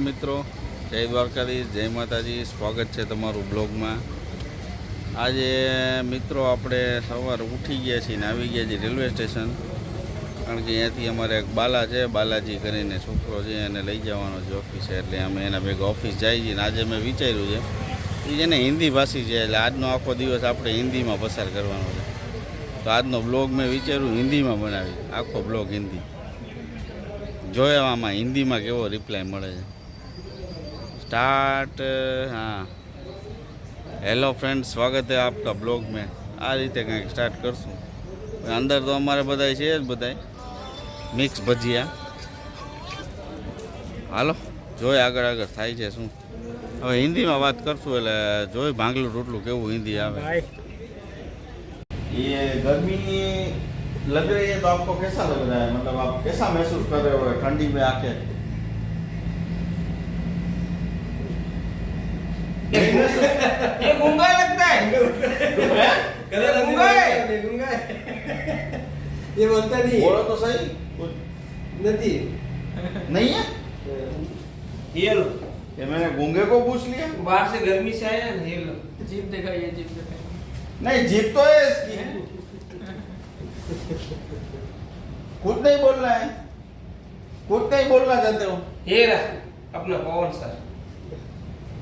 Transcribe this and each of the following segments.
મિત્રો, જય દ્વારકાધીશ, જય માતાજી. સ્વાગત છે તમારું બ્લોગમાં. આજે મિત્રો આપણે સવારે ઉઠી ગયા છીએ ને આવી ગયા છીએ રેલવે સ્ટેશન. કારણ કે અહીંયાથી અમારે એક બાલા છે, બાલાજી કરીને છોકરો છે, એને લઈ જવાનો છે ઓફિસે. એટલે અમે એના ભેગા ઓફિસ જઈએ છીએ. ને આજે મેં વિચાર્યું છે એ છે ને હિન્દી ભાષી છે, એટલે આજનો આખો દિવસ આપણે હિન્દીમાં પસાર કરવાનો છે. તો આજનો બ્લોગ મેં વિચાર્યું હિન્દીમાં બનાવી, આખો બ્લોગ હિન્દી. જોયા આમાં હિન્દીમાં કેવો રિપ્લાય મળે છે. स्टार्ट. हाँ, हेलो फ्रेंड्स, स्वागत है आपका ब्लॉग में. आ रीते कंईक स्टार्ट करशूँ. अंदर तो अमारे बधाई है ज बधाई मिक्स भजिया. हालो जोई आगळ आगळ थाय छे शुं. हवे हिंदी में बात करशुं એટલે જોઈ ભાંગલું રોટલું કેવું હિન્દી આવે. ये गर्मी लग रही है तो आपको कैसा लग रहा है? मतलब आप कैसा महसूस कर रहे हो ठंडी में आके? ये गूंगा लगता है। गूंगा है। ये बोलता नहीं। बोलो तो सही. नहीं नहीं है ये लो। ये मैंने गूंगे को पूछ लिया. बाहर से गर्मी से आया ना, ये लो। जीप देखा, ये जीप देखा. नहीं, जीप तो है इसकी. खुद नहीं बोलना है, खुद नहीं बोलना चाहते हो. ये रहा अपना पवन सर.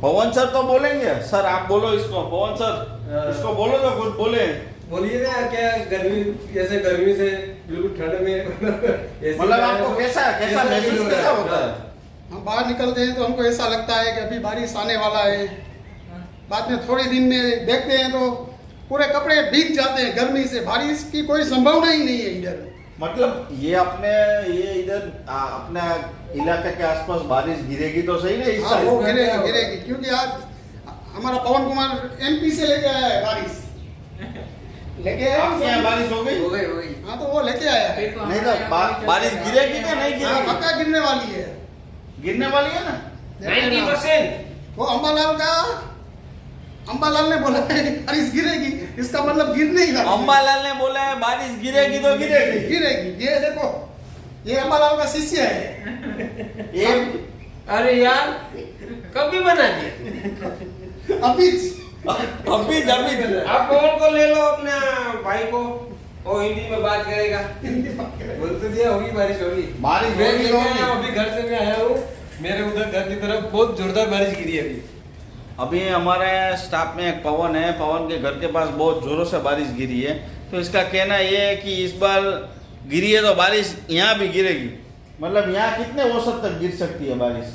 पवन सर तो बोलेंगे. सर आप बोलो इसको. पवन सर इसको बोलो तो कुछ बोले. बोलिए ना, क्या गर्मी, जैसे गर्मी से बिल्कुल ठंड में मतलब आपको कैसा कैसा महसूस कैसा होता है? हम बाहर निकलते हैं तो हमको ऐसा लगता है कि अभी बारिश आने वाला है. बाद में थोड़े दिन में देखते हैं तो पूरे कपड़े भीग जाते हैं गर्मी से. बारिश की कोई संभावना ही नहीं है इधर. मतलब ये अपने ये इधर अपने इलाके के आसपास बारिश गिरेगी तो सही नहीं. हाँ, वो गिरेगी गिरेगी, क्योंकि आज हमारा पवन कुमार एमपी से लेके आया है बारिश. लेके आया आपके यहाँ बारिश हो गई? हो गई. हाँ, तो वो लेके आया है. नहीं तो बारिश गिरेगी क्या नहीं हाँ, गिरेगी? पक्का गिरने वाली है. गिरने वाली है ना. 90%. वो अंबालाल ने बोला है बारिश गिरेगी, इसका मतलब गिरने ही वाली है. अंबालाल ने बोला है बारिश गिरेगी तो गिरेगी. गिरेगी. ये देखो, ये अंबालाल का शिष्य है. ये अरे यार कभी बना दिया. अभी अभी आप पवन को ले लो, अपने भाई को, वो हिंदी में बात करेगा. बोलते दिया होगी बारिश होगी. बारिश मैं होगी, लेके होगी. आया हूं, अभी घर से मैं आया हूँ. मेरे उधर घर की तरफ बहुत जोरदार बारिश गिरी है अभी. अभी हमारे स्टाफ में एक पवन है. पवन के घर के पास बहुत जोरों से बारिश गिरी है. तो इसका कहना ये है कि इस बार गिरी है तो बारिश यहाँ भी गिरेगी. मतलब यहाँ कितने औसत तक गिर सकती है बारिश?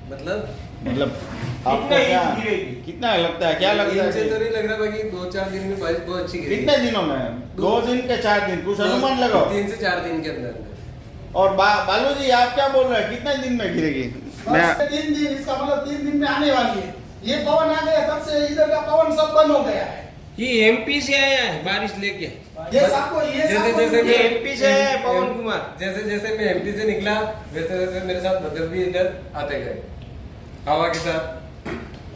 मतलब आपको कितना क्या गिरेगी? कितना लगता है? क्या लगता इनसे तो है? नहीं लग रहा बाकी 2-4 दिन में बारिश बहुत अच्छी गिरेगी. कितने दिनों में? 2 दिन के 4 दिन कुछ अनुमान लगाओ. 3 से 4 दिन के अंदर. और बालू जी आप क्या बोल रहे हैं? कितने दिन में गिरेगी? बस 3 दिन, इसका मतलब 3 दिन में आने वाली है. ये पवन आ गया तब से इधर का पवन सब बंद हो गया है. ये एमपी से आया है बारिश लेके. ये सबको जैसे जैसे मैं एमपी से आया है पवन कुमार. कुमार. जैसे जैसे मैं एमपी से निकला वैसे वैसे मेरे साथ बदल भी इधर आते गए हवा के साथ.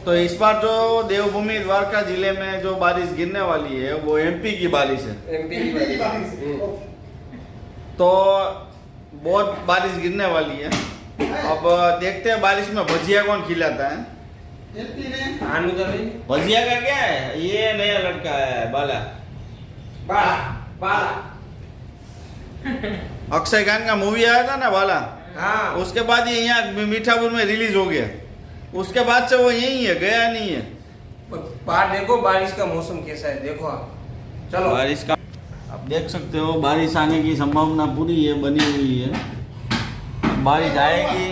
तो इस बार जो देवभूमि द्वारका जिले में जो बारिश गिरने वाली है वो एमपी की बारिश है. एमपी की की बारिश. तो बहुत बारिश गिरने वाली है. अब देखते हैं बारिश में भजिया कौन खिलाता है. एमपी ने भजिया का क्या है? ये नया लड़का है बाला. बाला अक्षय खान का मूवी आया था ना बाला. हाँ. उसके बाद ये यहाँ मीठापुर में रिलीज हो गया. उसके बाद से वो यही है, गया नहीं है. बाहर देखो बारिश का मौसम कैसा है. देखो आप चलो बारिश का आप देख सकते हो. बारिश आने की संभावना पूरी है, बनी हुई है. बारिश आएगी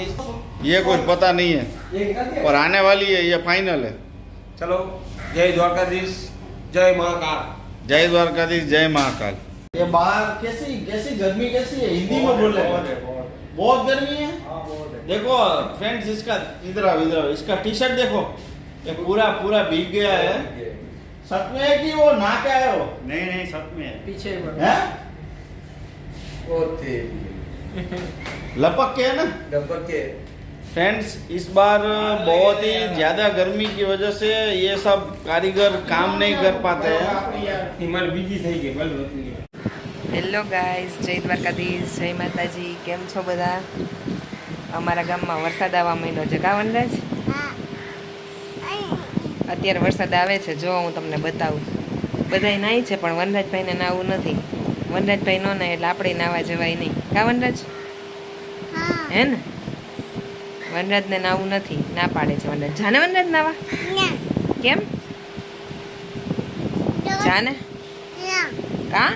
ये कुछ पता नहीं है, और आने वाली है ये फाइनल है. चलो जय द्वारकाधीश, जय महाकाल. जय द्वारकाधीश, जय महाकाल. ये बाहर कैसी कैसी गर्मी कैसी है? हिंदी में बोल रहे हैं. बहुत गर्मी है. देखो फ्रेंड्स, इसका इधर आओ, इसका टी शर्ट देखो, ये पूरा पूरा भीग गया है. सच में है कि वो नहा के आए हो? नहीं, सच में है. पीछे हैं? ओ थे लपक के है ना. डब्बा के. फ्रेंड्स, इस बार बहुत ही ज़्यादा गर्मी की वजह से ये सब कारीगर काम नहीं कर पाते हैं. हिमाल बीजी થઈ ગઈ બલ રોટલી. હેલો ગાઈઝ, જય દ્વારકાધીશ, જય માતાજી. કેમ છો બધા? અમારા ગામમાં વરસાદ આવવા માંડ્યો છે કા વનરાજ? અત્યારે વરસાદ આવે છે, જો હું તમને બતાવું. બધાય નાય છે પણ વનરાજભાઈને નાવું નથી. વનરાજભાઈ નો નાય એટલે આપણે નાવા જવાય નહીં કા વનરાજ? હે ને? વનરાજને નાવું નથી, ના પાડે છે વનરાજ. જાને વનરાજ નાવા? કેમ? જાને કા?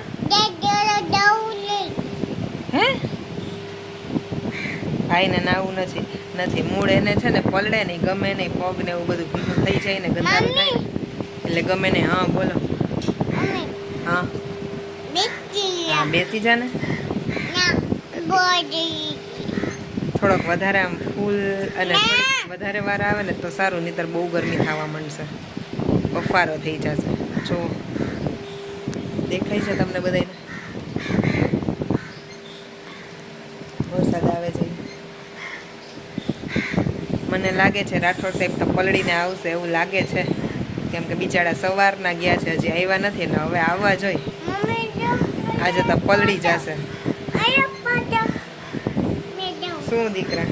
હે? ભાઈને નાવું નથી મૂળ એને છે ને પલડે નહીં, ગમે નહીં, પગ ને એવું બધું ભીનું થઈ જાય ને ગંદારું થાય ને એટલે ગમે નહીં. હા બોલો. હા હા બેસી જા ને. થોડોક વધારે આમ ફૂલ અને થોડીક વધારે વાર આવે ને તો સારું, નહીંતર બહુ ગરમી થવા માંડશે, બફારો થઈ જશે. જો દેખાય છે તમને બધાને? વરસાદ આવે છે. મને લાગે છે રાઠોડ સાહેબ તો પલળીને આવશે એવું લાગે છે, કેમ કે બિચારા સવારના ગયા છે, હજી આવ્યા નથી ને હવે આવવા જોઈએ. આજે તો પલળી જશે. શું દીકરા?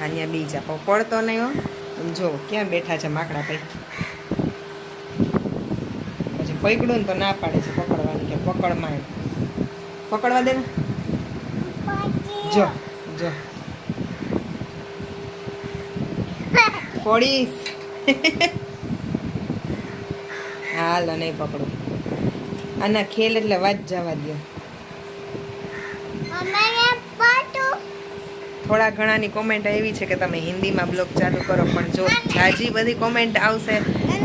અહીંયા બીજા પડતો નહીં હો. જો ક્યાં બેઠા છે માકડા ભાઈ. પછી પકડું ને તો ના પાડે છે પકડવાનું, કે પકડમાં પકડવા દે ને. જો જો પડીશ. હાલો નહીં પકડો. આના ખેલ એટલે વાત જવા દો. થોડા ઘણાની કોમેન્ટ એવી છે કે તમે હિન્દીમાં બ્લોગ ચાલુ કરો, પણ જો જાજી બધી કોમેન્ટ આવશે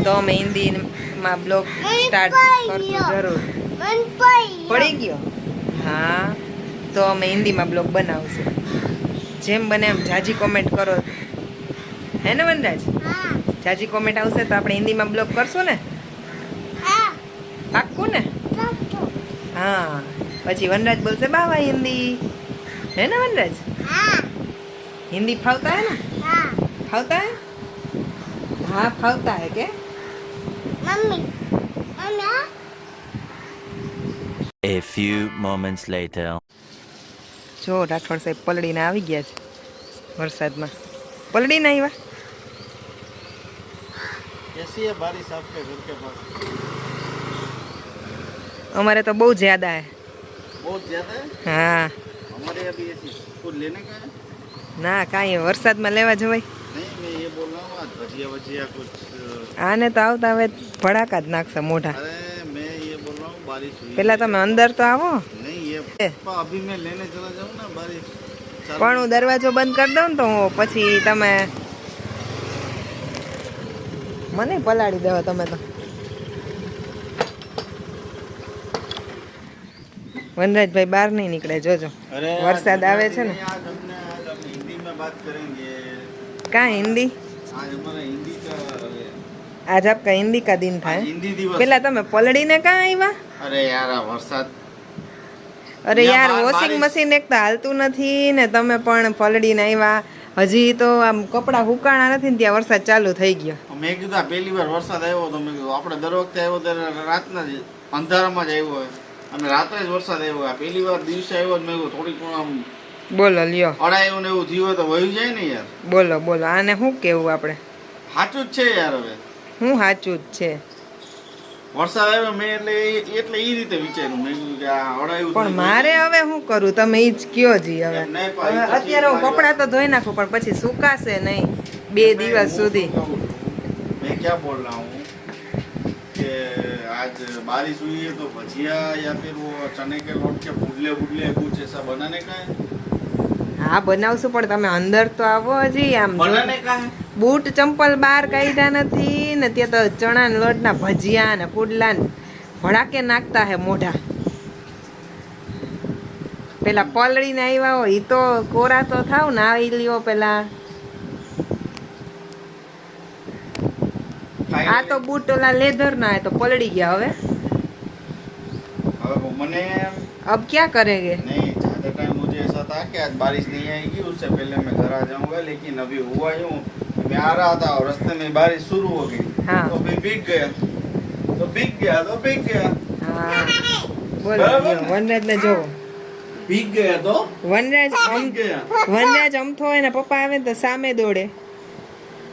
તો અમે હિન્દીમાં બ્લોગ સ્ટાર્ટ કરશું જરૂર. પડી ગયો? હા તો અમે હિન્દીમાં બ્લોગ બનાવશું. જેમ બને એમ જાજી કોમેન્ટ કરો, હે ને વનરાજ? જાજી કોમેન્ટ આવશે તો આપણે હિન્દીમાં બ્લોગ કરશું ને? પાક્કું ને? હા પછી વનરાજ બોલશે બાવા હિન્દી, હે ને વનરાજ? हिंदी फावता है ना? फावता है? हाँ फावता है के? Mummy A few moments later. જો રાઠોડ સાહેબ પલળીને આવી ગયા છે વરસાદમાં. પલળીને આવ્યા? कैसी है बारिश आपके घर के पास? हमारे तो बहुत ज्यादा है. बहुत ज्यादा है? हाँ हमारे यहाँ भी ऐसी कुछ लेने का है? ના કાંઈ વરસાદમાં લેવા જવાય? नहीं मैं ये बोल रहा हूँ आज भजिया वजिया कुछ। આને તો આવતા હવે ભડાકા જ નાખશે મોઢા. अरे मैं ये बोल रहा हूँ बारिश हुई પેલા તમે અંદર તો આવો. नहीं ये अभी मैं लेने चला जाऊँ ना बारिश चालू। પણ હું દરવાજો બંધ કરી દઉં ને તો પછી તમે મને પલાળી દેવા. તમે તો વનરાજભાઈ બહાર નહીં નીકળે, જોજો अरे વરસાદ આવે છે ને. आज हम हिंदी में बात करेंगे। કા હિન્દી? आज हमारा हिंदी का આજ આપકા હિન્દી કા દિન आज થાય. हिंदी दिवस। પેલા તમે પલળીને કાં આવ્યા? अरे यार आ वरसाद। અરે અહીંયા યાર બાર- વોશિંગ બારિશ- મશીન એક તો હાલતું નથી ને તમે પણ પલળીને આવ્યા. હજી તો આમ કપડાં હુકાણા નથી ને ત્યાં વરસાદ ચાલુ થઈ ગયો. મેં કીધું આ પહેલી વાર વરસાદ આવ્યો તો મેં કીધું આપણે દર વખતે આવ્યો ત્યારે રાતના જ અંધારામાં જ આવ્યો હોય અને રાત્રે જ વરસાદ આવ્યો. આ પહેલી વાર દિવસે આવ્યો મેં કીધું થોડીક આમ બોલો લ્યો, અડાયું ને એવું થયું હોય તો વહી જાય ને યાર. બોલો બોલો આને શું કેવું આપણે? સાચું જ છે યાર. હવે હું સાચું જ છે વરસાદ આવ્યો મેં એટલે એ રીતે વિચાર્યું. મેં કીધું કે આ અડાયું પણ મારે હવે શું કરું? તમે ઈ જ કયો જી હવે. એમ નહીં પણ ઈ તો અત્યારે હું છે કપડાં તો ધોઈ નાખું પણ પછી સુકાશે નહીં 2 દિવસ સુધી. मैं क्या बोल रहा हूँ कि आज बारिश हुई है तो भजिया या फिर वो चने के लोट के पुडले वुडले कुछ ऐसा बनाने का है? હા બનાવશું પણ તમે અંદર તો આવો. હજી આમ बनाने का है? બૂટ ચંપલ બહાર કાઢ્યા નથી ને ત્યાં તો ચણા લોટના ભજીયા ને પુડલા ને ભડાકે નાખતા હે મોઢા. પેલા પલળીને આવ્યા હોય ઈ તો કોરા તો થાવ ને આવી લ્યો પેલા. આ તો બૂટ ઓલા લેધર ના તો પલળી ગયા. હવે अब मैंने અબ ક્યાં કરેંગે? नहीं ज़्यादा टाइम मुझे ऐसा था कि आज बारिश नहीं आएगी उससे पहले मैं घर आ जाऊंगा, लेकिन अभी हुआ यूँ मैं आ रहा था और रास्ते में बारिश शुरू हो गई। हाँ। तो फिर भीग गया तो भीग गया। હા બોલો બરાબર ને? વનરાજ ને જોવો ભીગ ગયા તો વનરાજ અમથો હોય ને પપ્પા આવે ને તો સામે દોડે.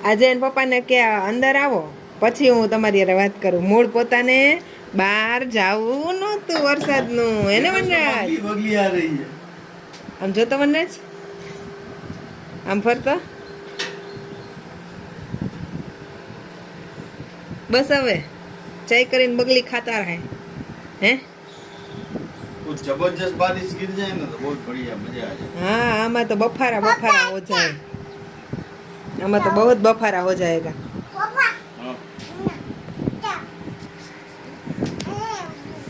આજે એને પપ્પાને કે અંદર આવો પછી હું તમારી હારે વાત કરું. મૂળ પોતાને બહાર જાવું નહોતું વરસાદનું. એને વનરાજ બગલી આ રહી છે. આમ જોતો વનરાજ, આમ ફરતો. બસ હવે ચાય કરીને બગલી ખાતા રહે. હે कुछ जबरदस्त बारिश गिर जाए ना तो बहुत बढ़िया मजा आ जाए. हाँ आमा तो बफारा बफारा हो जाए. आमा तो बहुत बफारा हो जाएगा. हाँ.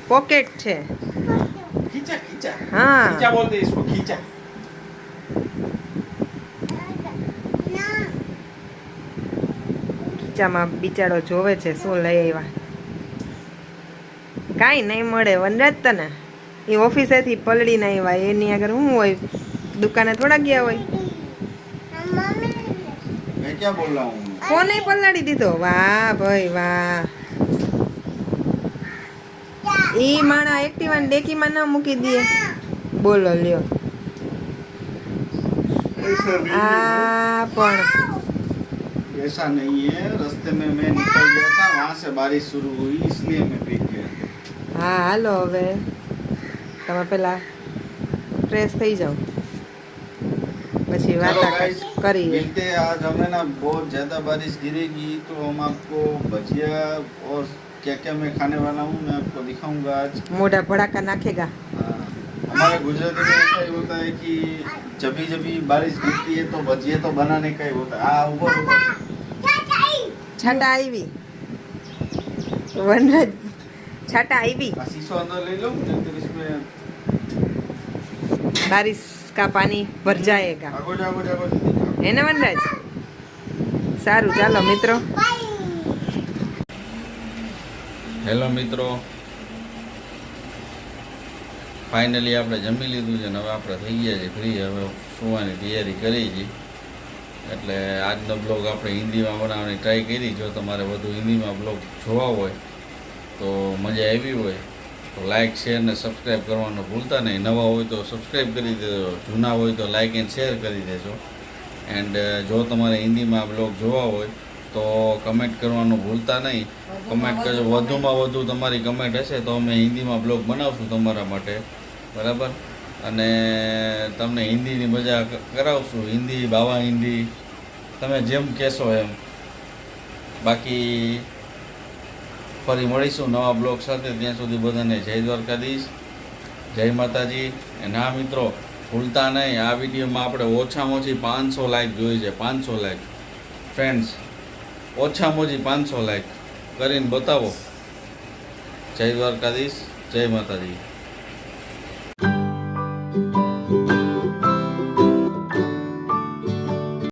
पॉकेट छे. खींचा खींचा. हाँ खींचा बोलते हैं इसको, खींचा. ખીચામાં બિચારો જોવે છે શું લઈ આવ્યા. કાંઈ નહીં મળે વનરાજ તને. એ ઓફિસેથી પલળીને આવ્યા. એની આગળ શું હોય, દુકાને થોડા ગયા હોય. मैं क्या बोल रहा हूँ. ફોને પલળી દીધો. વાહ ભાઈ વાહ. ઈ માણા એક્ટિવાને ડેકીમાં ન મૂકી દે. બોલો લ્યો. આ પણ ऐसा नहीं है, रास्ते में मैं निकल गया था, वहाँ से बारिश शुरू हुई इसलिए मैं भीग गया. હા હાલો હવે તમે પેલા ફ્રેશ થઈ જાઓ પછી चलो વાર્તા guys, કરીએ. मिलते हैं. आज हमें ना बहुत ज़्यादा बारिश गिरेगी तो हम आपको भजिया और क्या क्या मैं खाने वाला हूँ मैं आपको दिखाऊंगा आज. મોઢા ભડાકા નાખેગા. हाँ, हमारे गुजराती में ऐसा ही होता है कि जब भी बारिश गिरती है तो भजिया तो बनाने का ही होता है. हाँ ऊपर ऊपर છાટા આવી વનરાજ, છાટા આવી. शीशो अंदर ले लो तो इसमें बारिश का पानी भर जाएगा. आगो जागो जागो. હે ને વનરાજ? સારું ચાલો મિત્રો. હેલો મિત્રો, ફાઇનલી આપણે જમી લીધું છે ને હવે આપણે થઈ ગયા છે ફ્રી. હવે સુવાની તૈયારી કરી છે. એટલે આજનો બ્લોગ આપણે હિન્દીમાં બનાવવાની ટ્રાય કરી. જો તમારે વધુ હિન્દીમાં બ્લોગ જોવા હોય તો મજા આવી હોય તો લાઇક શેર ને સબસ્ક્રાઈબ કરવાનું ભૂલતા નહીં. નવા હોય તો સબસ્ક્રાઈબ કરી દેજો, જૂના હોય તો લાઇક એન્ડ શેર કરી દેજો. એન્ડ જો તમારે હિન્દીમાં બ્લોગ જોવા હોય તો કમેન્ટ કરવાનું ભૂલતા નહીં. કમેન્ટ કરજો, વધુમાં વધુ તમારી કમેન્ટ હશે તો અમે હિન્દીમાં બ્લોગ બનાવશું તમારા માટે, બરાબર. અને તમને હિન્દીની મજા કરાવશું. હિન્દી બાવા હિન્દી તમે જેમ કહેશો એમ. બાકી ફરી મળીશું નવા બ્લોગ સાથે. ત્યાં સુધી બધાને જય દ્વારકાધીશ, જય માતાજી. અને હા મિત્રો, ભૂલતા નહીં આ વિડીયોમાં આપણે ઓછામાં ઓછી 500 લાઈક જોઈએ છે. 500 લાઈક ફ્રેન્ડ્સ, ઓછામાં ઓછી 500 લાઈક કરીને બતાવો. જય દ્વારકાધીશ, જય માતાજી.